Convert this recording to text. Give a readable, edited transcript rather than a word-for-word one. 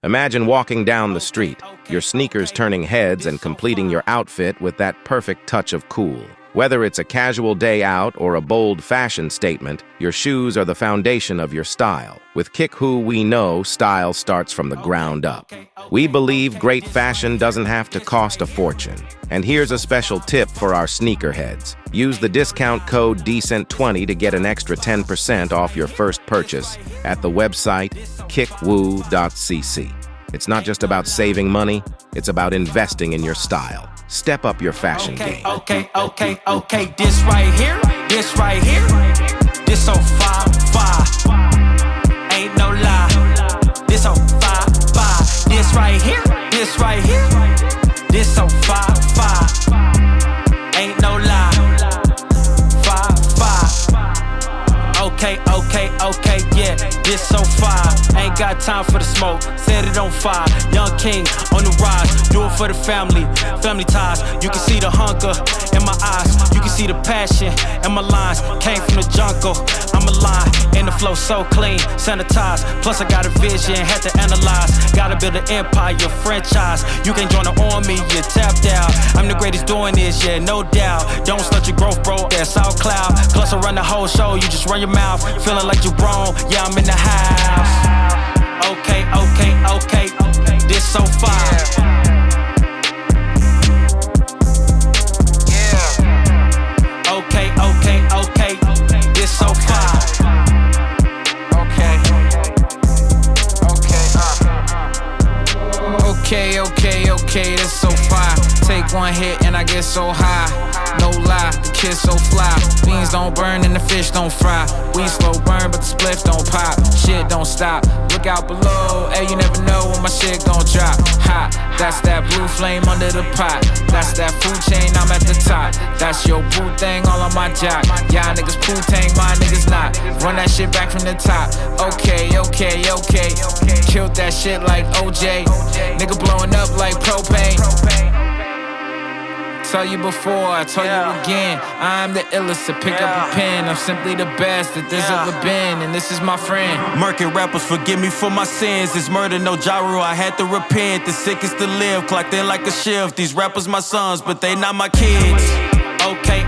Imagine walking down the street, your sneakers turning heads and completing your outfit with that perfect touch of cool. Whether it's a casual day out or a bold fashion statement, your shoes are the foundation of your style. With Kickwho, we know style starts from the ground up. We believe great fashion doesn't have to cost a fortune. And here's a special tip for our sneakerheads. Use the discount code DECENT20 to get an extra 10% off your first purchase at the website kickwho.cc. It's not just about saving money, it's about investing in your style. Step up your fashion game. Okay, this right here, this so fire, ain't no lie, this so fire, this right here, this so fire, ain't no lie, fire, okay, yeah, this so fire, ain't got time for the smoke, set it on fire, young king on the rise, do it for the family ties, you can see the hunger in my eyes, you can see the passion in my lines, came from the jungle, I'm aligned, and the flow so clean, sanitized, plus I got a vision, had to analyze, gotta build an empire, franchise, you can join the army, you're tapped out, I'm the greatest doing this, yeah, no doubt, don't stunt your growth, bro, that's SoundCloud, plus I run the whole show, you just run your mouth, feeling like you're wrong, yeah, I'm in the house, okay, this so fire. Okay, this so fire. Okay, that's so fire. Take one hit and I get so high. No lie, the kid so fly. Beans don't burn and the fish don't fry. We slow burn, but the spliff don't pop. Shit don't stop. Look out below, hey, you never know when my shit gon' drop. Hot, that's that blue flame under the pot. That's that food chain, I'm at the top. That's your boo thing all on my jock. Y'all niggas poo tang, my niggas not. Run that shit back from the top. Okay. Killed that shit like OJ. Nigga blowing up like propane. Tell you before, I told you again, I'm the illest to pick up a pen. I'm simply the best that there's ever been, and this is my friend. Murking rappers, forgive me for my sins. It's murder, no gyro, I had to repent. The sickest to live, clocked in like a shift. These rappers my sons, but they not my kids. Okay,